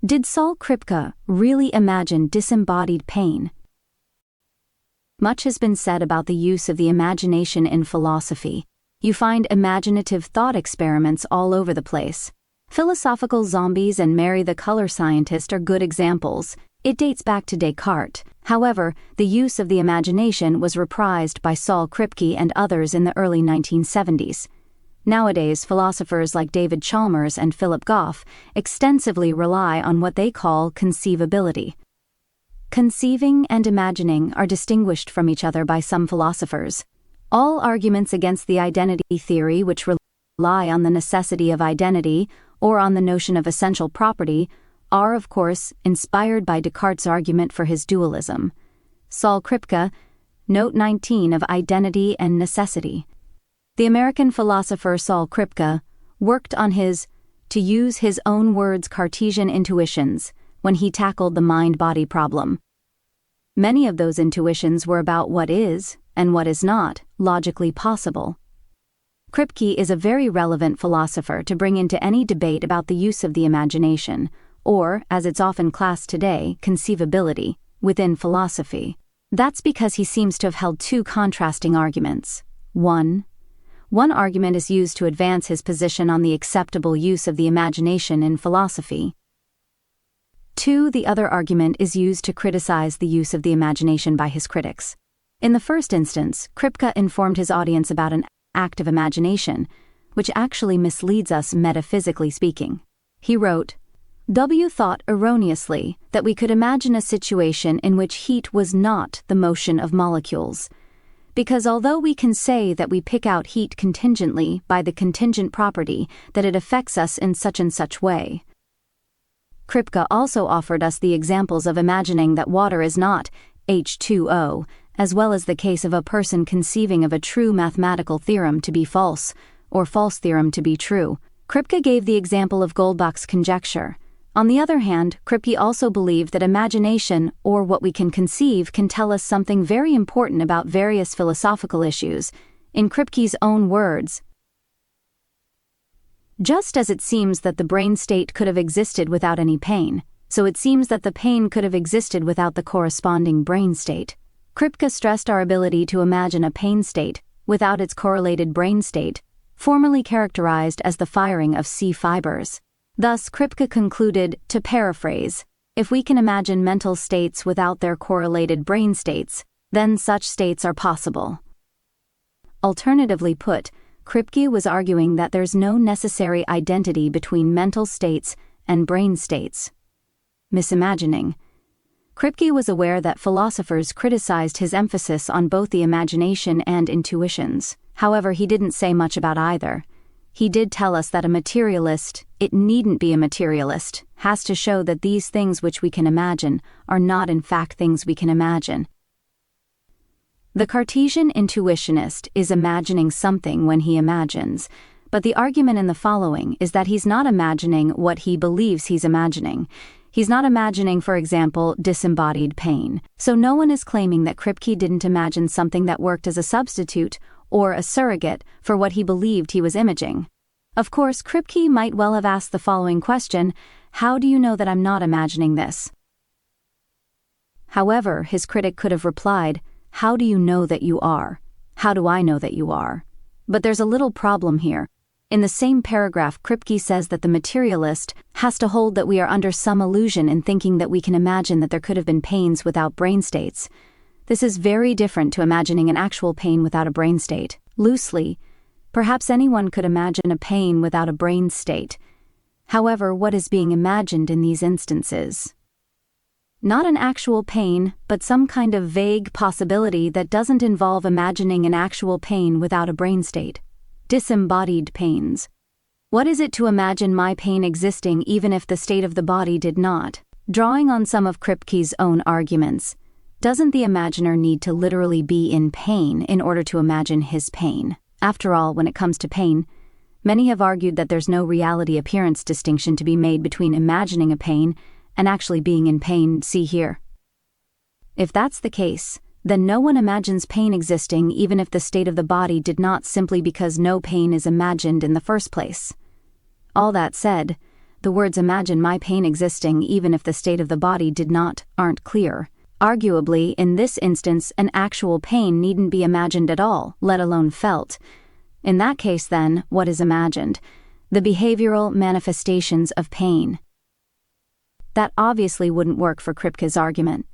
Did Saul Kripke really imagine disembodied pain? Much has been said about the use of the imagination in philosophy. You find imaginative thought experiments all over the place. Philosophical Zombies and Mary the Color Scientist are good examples. It dates back to Descartes. However, the use of the imagination was reprised by Saul Kripke and others in the early 1970s. Nowadays, philosophers like David Chalmers and Philip Goff extensively rely on what they call conceivability. Conceiving and imagining are distinguished from each other by some philosophers. All arguments against the identity theory, which rely on the necessity of identity or on the notion of essential property, are, of course, inspired by Descartes' argument for his dualism. Saul Kripke, Note 19 of Identity and Necessity. The American philosopher Saul Kripke worked on his, to use his own words, Cartesian intuitions when he tackled the mind-body problem. Many of those intuitions were about what is, and what is not, logically possible. Kripke is a very relevant philosopher to bring into any debate about the use of the imagination, or, as it's often classed today, conceivability, within philosophy. That's because he seems to have held two contrasting arguments. One argument is used to advance his position on the acceptable use of the imagination in philosophy. 2. The other argument is used to criticize the use of the imagination by his critics. In the first instance, Kripke informed his audience about an act of imagination, which actually misleads us metaphysically speaking. He wrote, W thought erroneously that we could imagine a situation in which heat was not the motion of molecules, because although we can say that we pick out heat contingently by the contingent property that it affects us in such and such way. Kripke also offered us the examples of imagining that water is not H2O, as well as the case of a person conceiving of a true mathematical theorem to be false, or false theorem to be true. Kripke gave the example of Goldbach's conjecture. On the other hand, Kripke also believed that imagination, or what we can conceive, can tell us something very important about various philosophical issues. In Kripke's own words, just as it seems that the brain state could have existed without any pain, so it seems that the pain could have existed without the corresponding brain state. Kripke stressed our ability to imagine a pain state without its correlated brain state, formerly characterized as the firing of C fibers. Thus, Kripke concluded, to paraphrase, if we can imagine mental states without their correlated brain states, then such states are possible. Alternatively put, Kripke was arguing that there's no necessary identity between mental states and brain states. Misimagining. Kripke was aware that philosophers criticized his emphasis on both the imagination and intuitions. However, he didn't say much about either. He did tell us that a materialist, it needn't be a materialist, has to show that these things which we can imagine are not in fact things we can imagine. The Cartesian intuitionist is imagining something when he imagines, but the argument in the following is that he's not imagining what he believes he's imagining. He's not imagining, for example, disembodied pain. So no one is claiming that Kripke didn't imagine something that worked as a substitute or a surrogate for what he believed he was imaging. Of course, Kripke might well have asked the following question, how do you know that I'm not imagining this? However, his critic could have replied, how do you know that you are? How do I know that you are? But there's a little problem here. In the same paragraph, Kripke says that the materialist has to hold that we are under some illusion in thinking that we can imagine that there could have been pains without brain states. This is very different to imagining an actual pain without a brain state. Loosely, perhaps anyone could imagine a pain without a brain state. However, what is being imagined in these instances? Not an actual pain, but some kind of vague possibility that doesn't involve imagining an actual pain without a brain state. Disembodied pains. What is it to imagine my pain existing even if the state of the body did not? Drawing on some of Kripke's own arguments, doesn't the imaginer need to literally be in pain in order to imagine his pain? After all, when it comes to pain, many have argued that there's no reality appearance distinction to be made between imagining a pain and actually being in pain, see here. If that's the case, then no one imagines pain existing even if the state of the body did not, simply because no pain is imagined in the first place. All that said, the words imagine my pain existing even if the state of the body aren't clear. Arguably, in this instance, an actual pain needn't be imagined at all, let alone felt. In that case, then, what is imagined? The behavioral manifestations of pain. That obviously wouldn't work for Kripke's argument.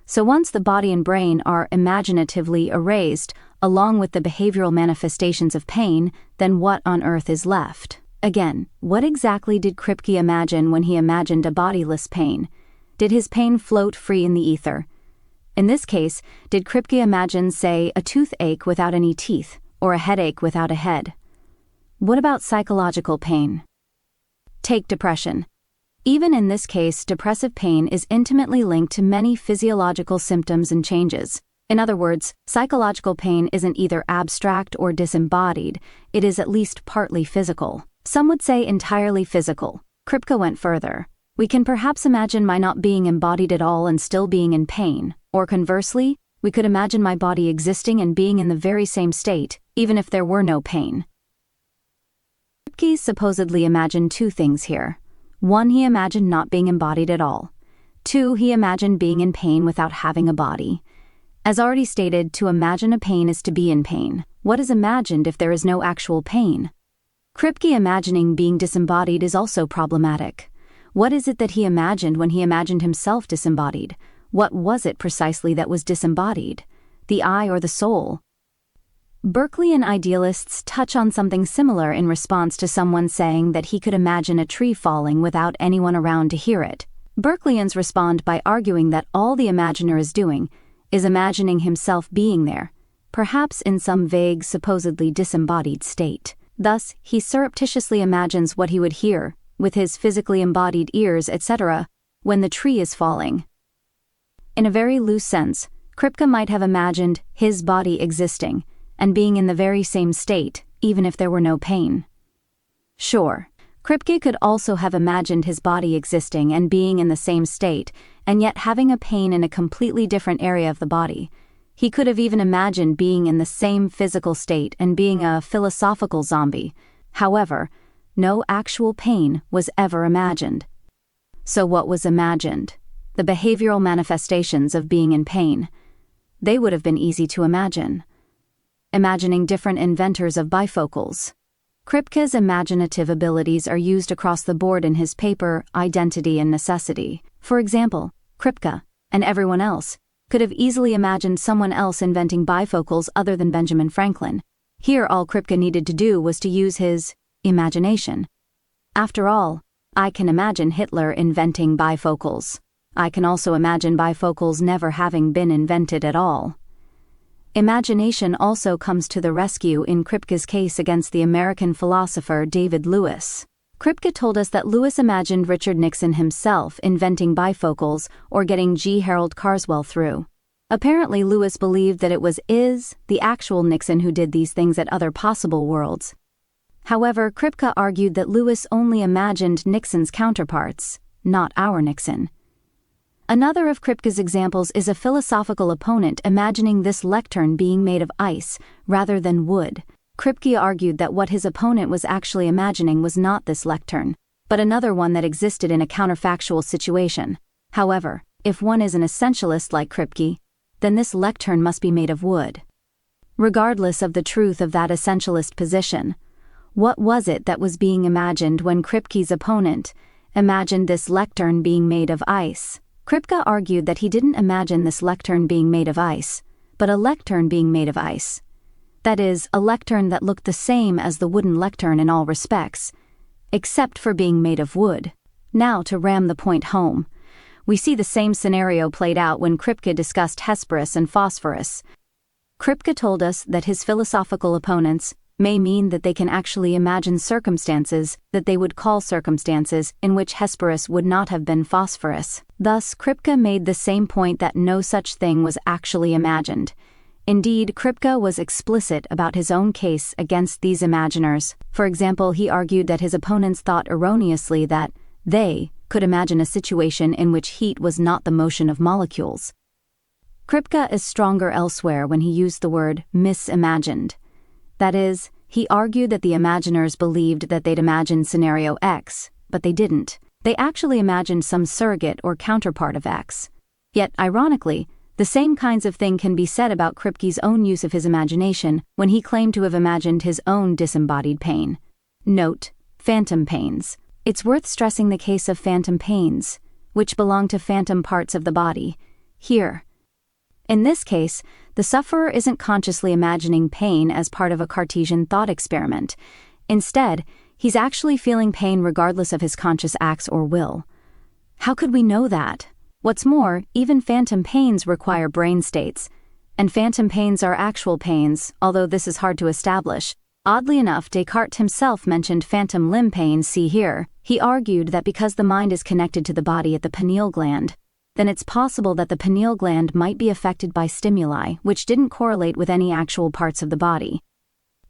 So once the body and brain are imaginatively erased, along with the behavioral manifestations of pain, then what on earth is left? Again, what exactly did Kripke imagine when he imagined a bodiless pain? Did his pain float free in the ether? In this case, did Kripke imagine, say, a toothache without any teeth, or a headache without a head? What about psychological pain? Take depression. Even in this case, depressive pain is intimately linked to many physiological symptoms and changes. In other words, psychological pain isn't either abstract or disembodied, it is at least partly physical. Some would say entirely physical. Kripke went further. We can perhaps imagine my not being embodied at all and still being in pain, or conversely, we could imagine my body existing and being in the very same state, even if there were no pain. Kripke supposedly imagined two things here. One, he imagined not being embodied at all. Two, he imagined being in pain without having a body. As already stated, to imagine a pain is to be in pain. What is imagined if there is no actual pain? Kripke imagining being disembodied is also problematic. What is it that he imagined when he imagined himself disembodied? What was it precisely that was disembodied? The I or the soul? Berkeleyan idealists touch on something similar in response to someone saying that he could imagine a tree falling without anyone around to hear it. Berkeleyans respond by arguing that all the imaginer is doing is imagining himself being there, perhaps in some vague, supposedly disembodied state. Thus, he surreptitiously imagines what he would hear, with his physically embodied ears, etc., when the tree is falling. In a very loose sense, Kripke might have imagined his body existing, and being in the very same state, even if there were no pain. Sure, Kripke could also have imagined his body existing and being in the same state, and yet having a pain in a completely different area of the body. He could have even imagined being in the same physical state and being a philosophical zombie. However, no actual pain was ever imagined. So what was imagined? The behavioral manifestations of being in pain. They would have been easy to imagine. Imagining different inventors of bifocals. Kripke's imaginative abilities are used across the board in his paper, Identity and Necessity. For example, Kripke, and everyone else, could have easily imagined someone else inventing bifocals other than Benjamin Franklin. Here all Kripke needed to do was to use his imagination. After all, I can imagine Hitler inventing bifocals. I can also imagine bifocals never having been invented at all. Imagination also comes to the rescue in Kripke's case against the American philosopher David Lewis. Kripke told us that Lewis imagined Richard Nixon himself inventing bifocals or getting G. Harold Carswell through. Apparently Lewis believed that it was the actual Nixon who did these things at other possible worlds. However, Kripke argued that Lewis only imagined Nixon's counterparts, not our Nixon. Another of Kripke's examples is a philosophical opponent imagining this lectern being made of ice rather than wood. Kripke argued that what his opponent was actually imagining was not this lectern, but another one that existed in a counterfactual situation. However, if one is an essentialist like Kripke, then this lectern must be made of wood. Regardless of the truth of that essentialist position, what was it that was being imagined when Kripke's opponent imagined this lectern being made of ice? Kripke argued that he didn't imagine this lectern being made of ice, but a lectern being made of ice. That is, a lectern that looked the same as the wooden lectern in all respects, except for being made of wood. Now to ram the point home, we see the same scenario played out when Kripke discussed Hesperus and phosphorus. Kripke told us that his philosophical opponents may mean that they can actually imagine circumstances that they would call circumstances in which Hesperus would not have been phosphorus. Thus, Kripke made the same point that no such thing was actually imagined. Indeed, Kripke was explicit about his own case against these imaginers. For example, he argued that his opponents thought erroneously that they could imagine a situation in which heat was not the motion of molecules. Kripke is stronger elsewhere when he used the word misimagined. That is, he argued that the imaginers believed that they'd imagined scenario X, but they didn't. They actually imagined some surrogate or counterpart of X. Yet, ironically, the same kinds of thing can be said about Kripke's own use of his imagination when he claimed to have imagined his own disembodied pain. Note: phantom pains. It's worth stressing the case of phantom pains, which belong to phantom parts of the body. Here. In this case, the sufferer isn't consciously imagining pain as part of a Cartesian thought experiment. Instead, he's actually feeling pain regardless of his conscious acts or will. How could we know that? What's more, even phantom pains require brain states, and phantom pains are actual pains, although this is hard to establish. Oddly enough, Descartes himself mentioned phantom limb pain, see here. He argued that because the mind is connected to the body at the pineal gland, then it's possible that the pineal gland might be affected by stimuli which didn't correlate with any actual parts of the body.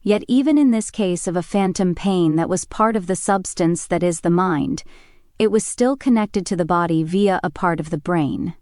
Yet even in this case of a phantom pain that was part of the substance that is the mind, it was still connected to the body via a part of the brain.